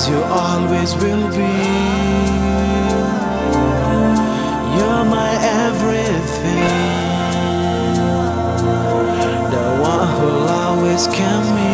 as you always will be. You're my everything, the one who'll always carry me.